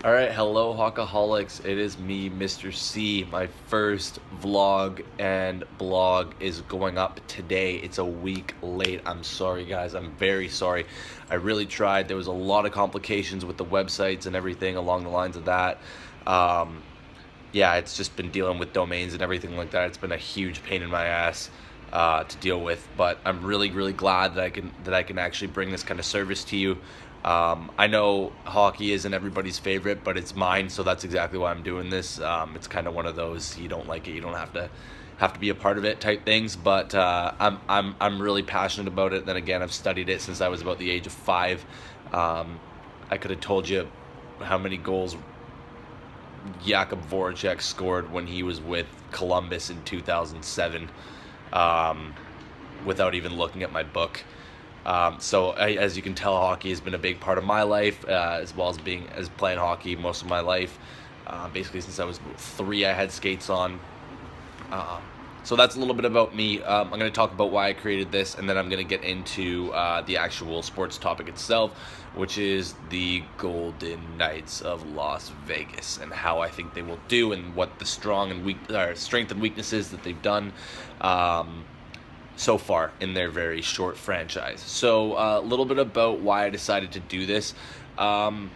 All right, hello Hockaholics. It is me, Mr. C. My first vlog and blog is going up today. It's a week late. I'm sorry, guys. I'm very sorry. I really tried. There was a lot of complications with the websites and everything along the lines of that. Um, yeah, it's just been dealing with domains and everything like that. It's been a huge pain in my ass to deal with, but I'm really, really glad that I can actually bring this kind of service to you. I know hockey isn't everybody's favorite, but it's mine, so that's exactly why I'm doing this. It's kind of one of those, you don't like it, you don't have to be a part of it type things. But I'm really passionate about it. Then again, I've studied it since I was about the age of 5. I could have told you how many goals Jakub Voracek scored when he was with Columbus in 2007, without even looking at my book. As you can tell, hockey has been a big part of my life, as well as playing hockey most of my life. Basically, since I was 3, I had skates on. So that's a little bit about me. I'm going to talk about why I created this, and then I'm going to get into the actual sports topic itself, which is the Golden Knights of Las Vegas, and how I think they will do, and what the strength and weaknesses that they've done so far in their very short franchise. So a little bit about why I decided to do this. I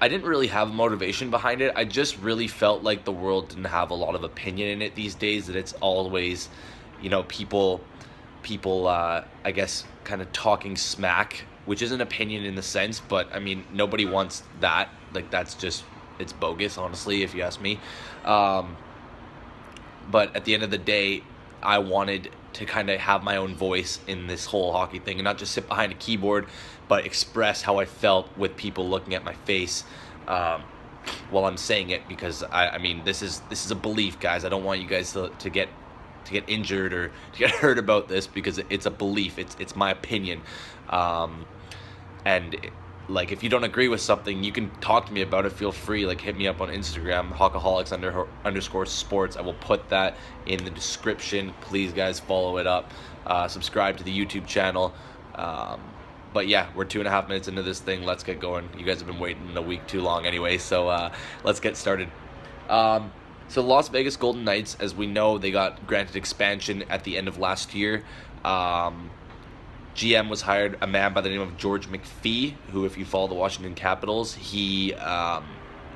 didn't really have a motivation behind it. I just really felt like the world didn't have a lot of opinion in it these days, that it's always, people, I guess, kind of talking smack, which is an opinion in the sense, but I mean, nobody wants that. Like, it's bogus, honestly, if you ask me. But at the end of the day, I wanted to kind of have my own voice in this whole hockey thing, and not just sit behind a keyboard, but express how I felt with people looking at my face while I'm saying it. Because I mean, this is a belief, guys. I don't want you guys to get injured or to get hurt about this, because it's a belief. It's my opinion, and like, if you don't agree with something, you can talk to me about it. Feel free, like, hit me up on Instagram, Hockaholics _sports. I will put that in the description. Please, guys, follow it up. Subscribe to the YouTube channel. But yeah, we're 2.5 minutes into this thing. Let's get going. You guys have been waiting a week too long anyway, so let's get started. So Las Vegas Golden Knights, as we know, they got granted expansion at the end of last year. GM was hired, a man by the name of George McPhee, who, if you follow the Washington Capitals, he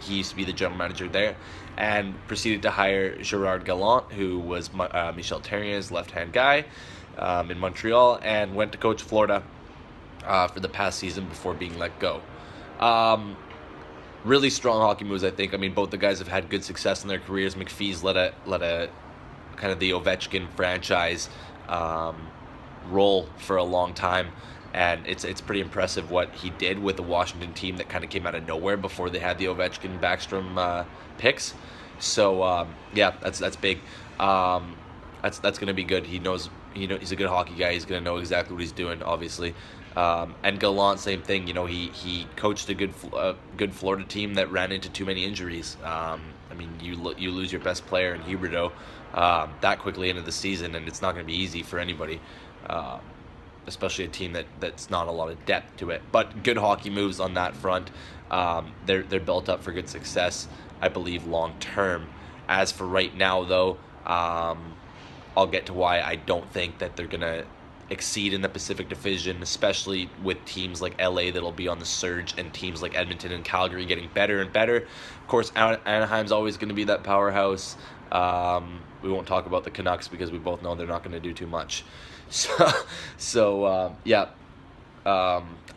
used to be the general manager there, and proceeded to hire Gerard Gallant, who was Michel Terrier's left-hand guy in Montreal, and went to coach Florida for the past season before being let go. Really strong hockey moves, I think. I mean, both the guys have had good success in their careers. McPhee's let a kind of the Ovechkin franchise role for a long time, and it's pretty impressive what he did with the Washington team that kind of came out of nowhere before they had the Ovechkin Backstrom picks. So yeah, that's big. That's gonna be good. He's a good hockey guy. He's gonna know exactly what he's doing, obviously. And Gallant, same thing. He coached a good Florida team that ran into too many injuries. I mean, you lose your best player in Huberdeau that quickly into the season, and it's not going to be easy for anybody, especially a team that's not a lot of depth to it. But good hockey moves on that front. They're built up for good success, I believe, long term. As for right now, though, I'll get to why I don't think that they're going to exceed in the Pacific Division, especially with teams like LA that'll be on the surge, and teams like Edmonton and Calgary getting better and better. Of course, Anaheim's always going to be that powerhouse. We won't talk about the Canucks because we both know they're not going to do too much. Yeah.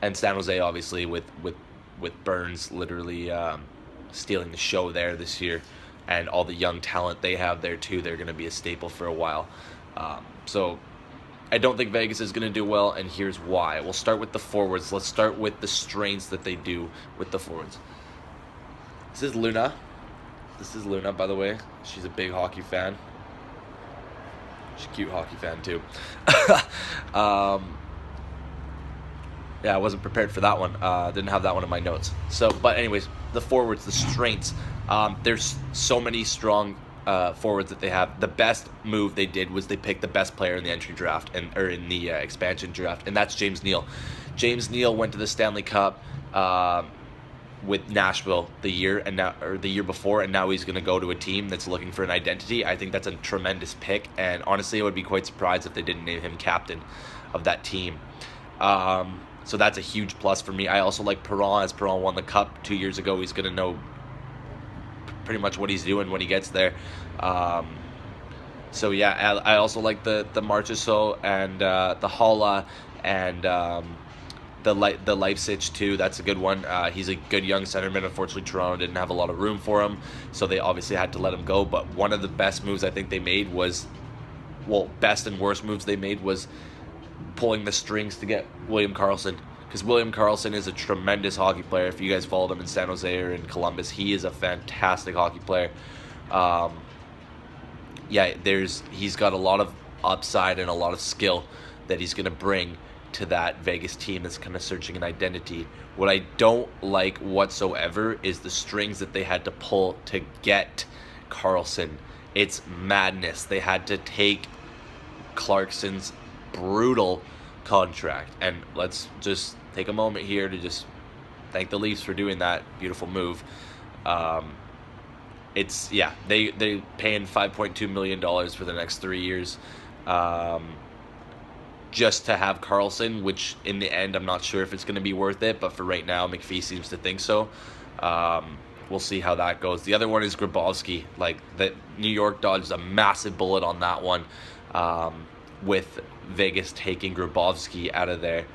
And San Jose, obviously, with Burns literally stealing the show there this year, and all the young talent they have there too. They're going to be a staple for a while. So I don't think Vegas is going to do well, and here's why. We'll start with the forwards. Let's start with the strengths that they do with the forwards. This is Luna, by the way. She's a big hockey fan. She's a cute hockey fan, too. Yeah, I wasn't prepared for that one. Didn't have that one in my notes. But anyways, the forwards, the strengths. There's so many strong forwards that they have. The best move they did was they picked the best player in the entry draft or in the expansion draft, and that's James Neal. James Neal went to the Stanley Cup with Nashville the year and now, or the year before, and now he's going to go to a team that's looking for an identity. I think that's a tremendous pick, and honestly, I would be quite surprised if they didn't name him captain of that team. So that's a huge plus for me. I also like Perron, as Perron won the Cup 2 years ago. He's going to know pretty much what he's doing when he gets there. So yeah, I also like the Marchessault and the Haula and the Leipzig too. That's a good one. He's a good young centerman. Unfortunately, Toronto didn't have a lot of room for him, so they obviously had to let him go. But one of the best moves I think they made was, well, best and worst moves they made was pulling the strings to get William Karlsson. Because William Karlsson is a tremendous hockey player. If you guys followed him in San Jose or in Columbus, he is a fantastic hockey player. He's got a lot of upside and a lot of skill that he's going to bring to that Vegas team that's kind of searching an identity. What I don't like whatsoever is the strings that they had to pull to get Karlsson. It's madness. They had to take Clarkson's brutal contract, and let's just take a moment here to just thank the Leafs for doing that beautiful move. They paying $5.2 million for the next 3 years, just to have Karlsson, which in the end I'm not sure if it's going to be worth it, but for right now McPhee seems to think so. We'll see how that goes. The other one is Grabowski. Like, the New York dodged a massive bullet on that one, with Vegas taking Grabowski out of there.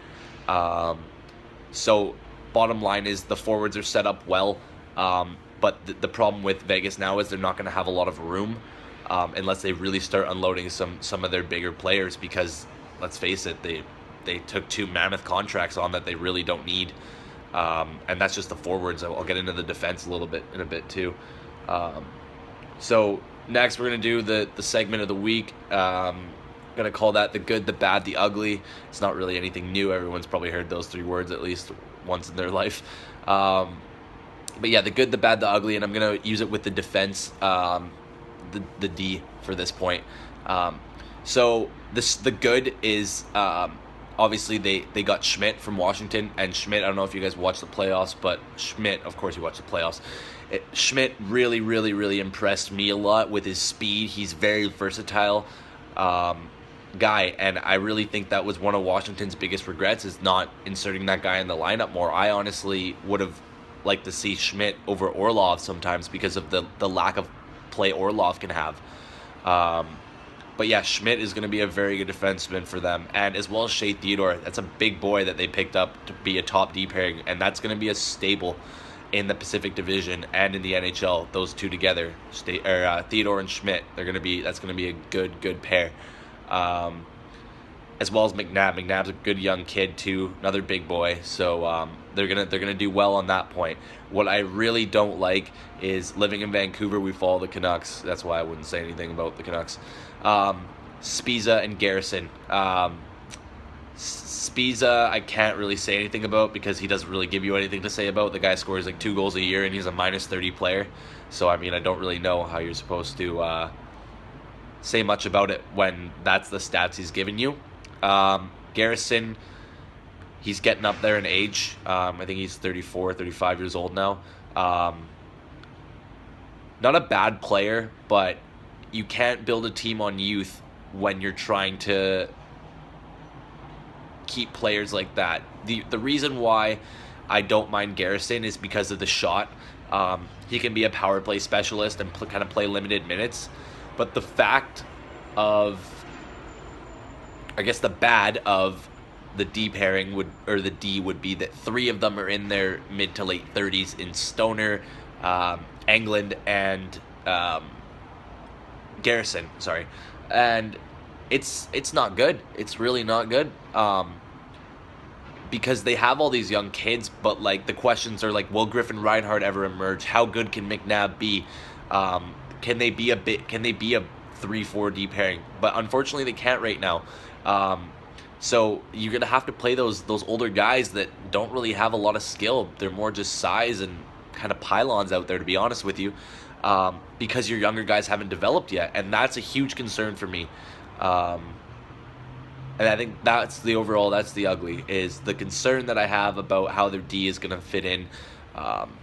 So bottom line is the forwards are set up well, but the problem with Vegas now is they're not going to have a lot of room unless they really start unloading some of their bigger players, because let's face it, they took 2 mammoth contracts on that they really don't need, and that's just the forwards. I'll get into the defense in a bit too. So next we're going to do the segment of the week. Going to call that the good, the bad, the ugly. It's not really anything new. Everyone's probably heard those 3 words at least once in their life. But yeah, the good, the bad, the ugly, and I'm going to use it with the defense, the D for this point. So the good is obviously they got Schmidt from Washington, and Schmidt, I don't know if you guys watched the playoffs, but Schmidt, of course you watched the playoffs. Schmidt really, really, really impressed me a lot with his speed. He's very versatile guy, and I really think that was one of Washington's biggest regrets, is not inserting that guy in the lineup more. I honestly would have liked to see Schmidt over Orlov sometimes because of the lack of play Orlov can have. But yeah, Schmidt is going to be a very good defenseman for them, and as well as Shea Theodore. That's a big boy that they picked up to be a top D pairing, and that's going to be a staple in the Pacific Division and in the NHL. Those two together, Theodore and Schmidt, that's going to be a good pair. As well as McNabb. McNabb's a good young kid too, another big boy. So they're gonna do well on that point. What I really don't like is, living in Vancouver, we follow the Canucks. That's why I wouldn't say anything about the Canucks. Spiza and Garrison. Spiza, I can't really say anything about because he doesn't really give you anything to say about. The guy scores like 2 goals a year and he's a -30 player. So, I mean, I don't really know how you're supposed to say much about it when that's the stats he's giving you. Garrison, he's getting up there in age. I think he's 34, 35 years old now. Not a bad player, but you can't build a team on youth when you're trying to keep players like that. The reason why I don't mind Garrison is because of the shot. He can be a power play specialist and kind of play limited minutes. But the fact of, I guess the bad of the D pairing the D would be that 3 of them are in their mid to late 30s in Stoner, Englund, and Garrison. Sorry, and it's not good. It's really not good. Because they have all these young kids, but like the questions are like, will Griffin Reinhart ever emerge? How good can McNabb be? Can they be a 3-4 D pairing? But unfortunately, they can't right now. So you're gonna have to play those older guys that don't really have a lot of skill. They're more just size and kind of pylons out there, to be honest with you, because your younger guys haven't developed yet, and that's a huge concern for me. And I think that's the ugly, is the concern that I have about how their D is going to fit in. Um,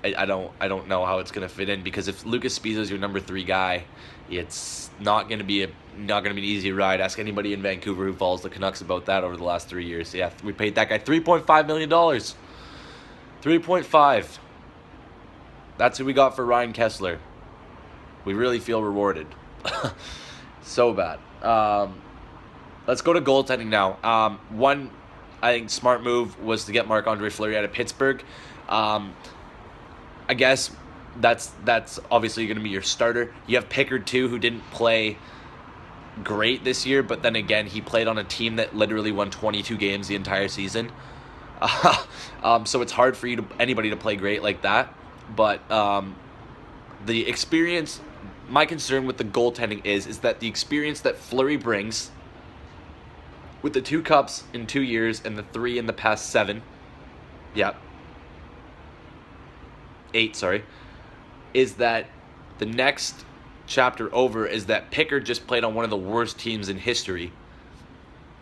I don't know how it's gonna fit in, because if Lucas Spiza is your number 3 guy, it's not gonna be an easy ride. Ask anybody in Vancouver who follows the Canucks about that over the last 3 years. Yeah, we paid that guy $3.5 million. 3.5. That's who we got for Ryan Kessler. We really feel rewarded. So bad. Let's go to goaltending now. One, I think, smart move was to get Marc-Andre Fleury out of Pittsburgh. I guess that's obviously going to be your starter. You have Pickard too, who didn't play great this year, but then again, he played on a team that literally won 22 games the entire season. So it's hard for anybody to play great like that. But the experience, my concern with the goaltending is that the experience that Fleury brings, with the 2 cups in 2 years and the 3 in the past 7, 8, sorry, is that the next chapter over is that Pickard just played on one of the worst teams in history.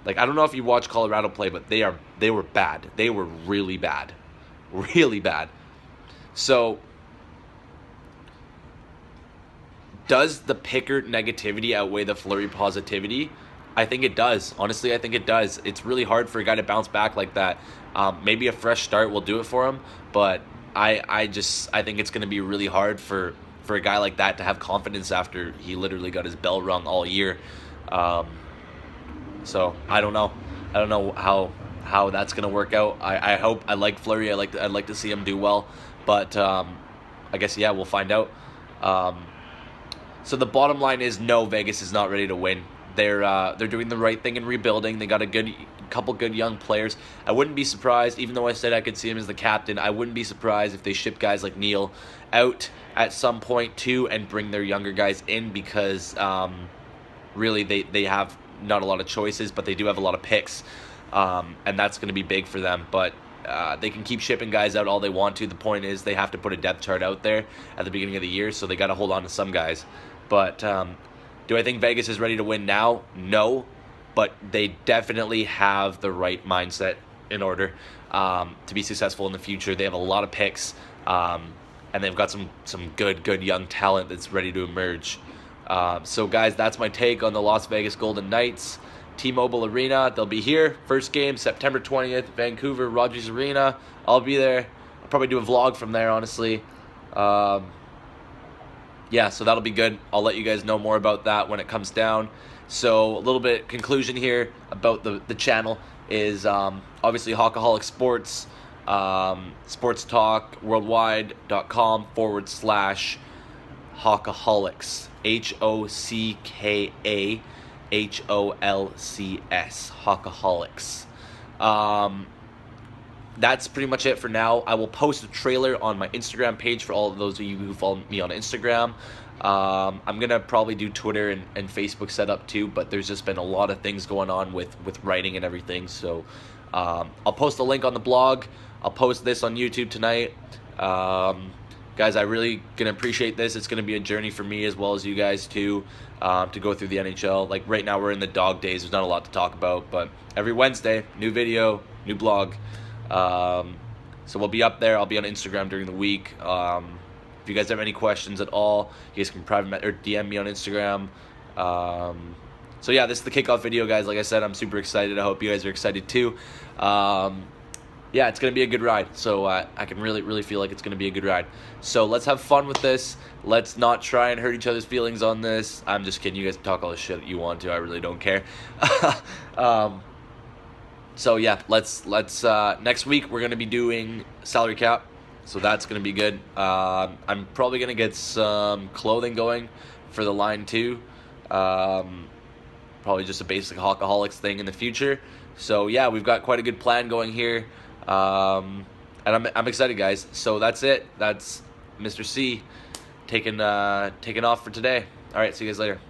Like, I don't know if you watch Colorado play, but they were bad. They were really bad. Really bad. So, does the Pickard negativity outweigh the Fleury positivity? I think it does. Honestly, I think it does. It's really hard for a guy to bounce back like that. Maybe a fresh start will do it for him, but I think it's going to be really hard for a guy like that to have confidence after he literally got his bell rung all year. So I don't know. I don't know how that's going to work out. I hope. I like Fleury. I'd like to see him do well, but I guess we'll find out. So the bottom line is, no, Vegas is not ready to win. They're doing the right thing in rebuilding. They got a couple good young players. I wouldn't be surprised, even though I said I could see him as the captain, I wouldn't be surprised if they ship guys like Neil out at some point too and bring their younger guys in, because really they have not a lot of choices, but they do have a lot of picks, and that's going to be big for them. But they can keep shipping guys out all they want to. The point is they have to put a depth chart out there at the beginning of the year, so they got to hold on to some guys. But do I think Vegas is ready to win now? No, but they definitely have the right mindset in order to be successful in the future. They have a lot of picks, and they've got some good young talent that's ready to emerge. So guys, that's my take on the Las Vegas Golden Knights. T-Mobile Arena, they'll be here. First game, September 20th, Vancouver, Rogers Arena. I'll be there. I'll probably do a vlog from there, honestly. So that'll be good. I'll let you guys know more about that when it comes down. So a little bit conclusion here about the channel is obviously Hockaholics Sports, sports talk worldwide.com/Hockaholics. HOCKAHOLCS. Hockaholics. That's pretty much it for now. I will post a trailer on my Instagram page for all of those of you who follow me on Instagram. I'm going to probably do Twitter and Facebook setup too, but there's just been a lot of things going on with writing and everything. So I'll post a link on the blog. I'll post this on YouTube tonight. Guys, I really going to appreciate this. It's going to be a journey for me as well as you guys too, to go through the NHL. Like right now we're in the dog days. There's not a lot to talk about, but every Wednesday, new video, new blog. So we'll be up there. I'll be on Instagram during the week. If you guys have any questions at all, you guys can private or DM me on Instagram. So yeah, this is the kickoff video, guys. Like I said, I'm super excited. I hope you guys are excited too. Yeah, it's going to be a good ride. So I can really feel like it's going to be a good ride. So let's have fun with this. Let's not try and hurt each other's feelings on this. I'm just kidding. You guys can talk all the shit that you want to. I really don't care. So yeah, let's next week we're going to be doing salary cap. So that's going to be good. I'm probably going to get some clothing going for the line too. Probably just a basic Hockaholics thing in the future. So yeah, we've got quite a good plan going here. And I'm excited, guys. So that's it. That's Mr. C taking off for today. All right, see you guys later.